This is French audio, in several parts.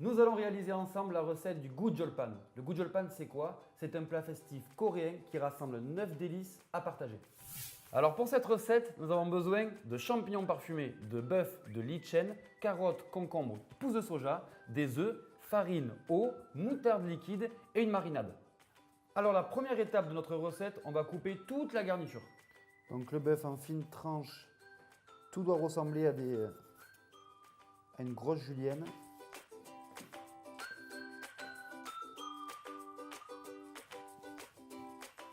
Nous allons réaliser ensemble la recette du Gujolpan. Le Gujolpan, c'est quoi? C'est un plat festif coréen qui rassemble 9 délices à partager. Alors pour cette recette, nous avons besoin de champignons parfumés, de bœuf, de lichen, carottes, concombres, pousses de soja, des œufs, farine, eau, moutarde liquide et une marinade. Alors la première étape de notre recette, on va couper toute la garniture. Donc le bœuf en fines tranches, tout doit ressembler à une grosse julienne.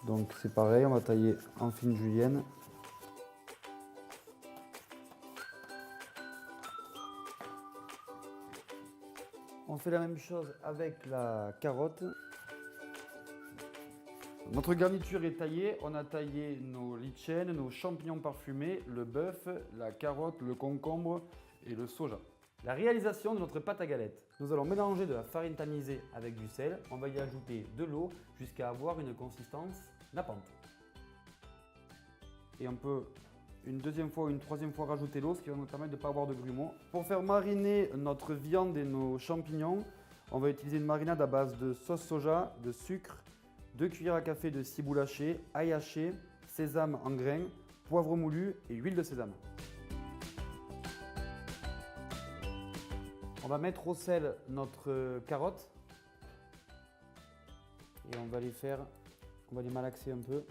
Donc c'est pareil, on va tailler en fines juliennes. On fait la même chose avec la carotte. Notre garniture est taillée, on a taillé nos lichens, nos champignons parfumés, le bœuf, la carotte, le concombre et le soja. La réalisation de notre pâte à galette. Nous allons mélanger de la farine tamisée avec du sel. On va y ajouter de l'eau jusqu'à avoir une consistance nappante. Et on peut une deuxième fois ou une troisième fois rajouter l'eau, ce qui va nous permettre de ne pas avoir de grumeaux. Pour faire mariner notre viande et nos champignons, on va utiliser une marinade à base de sauce soja, de sucre, 2 cuillères à café de ciboule hachée, ail haché, sésame en grains, poivre moulu et huile de sésame. On va mettre au sel notre carotte et on va les malaxer un peu.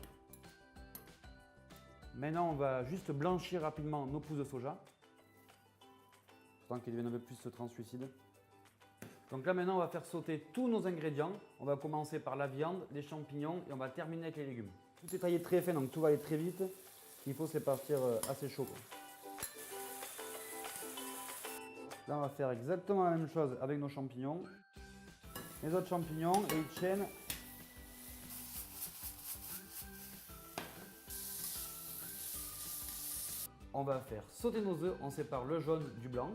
Maintenant, on va juste blanchir rapidement nos pousses de soja, tant qu'ils deviennent un peu plus translucides. Donc là maintenant, on va faire sauter tous nos ingrédients. On va commencer par la viande, les champignons et on va terminer avec les légumes. Tout est taillé très fin, donc tout va aller très vite. Ce qu'il faut, c'est partir assez chaud. Là, on va faire exactement la même chose avec nos champignons. Les autres champignons, les lichens. On va faire sauter nos œufs, on sépare le jaune du blanc.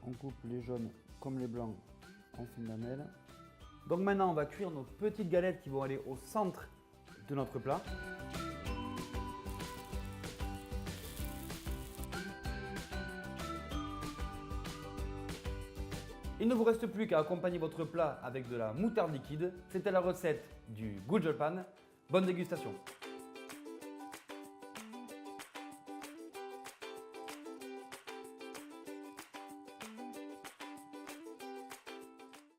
On coupe les jaunes comme les blancs en fines lamelles. Donc maintenant, on va cuire nos petites galettes qui vont aller au centre de notre plat. Il ne vous reste plus qu'à accompagner votre plat avec de la moutarde liquide. C'était la recette du Gujolpan. Bonne dégustation!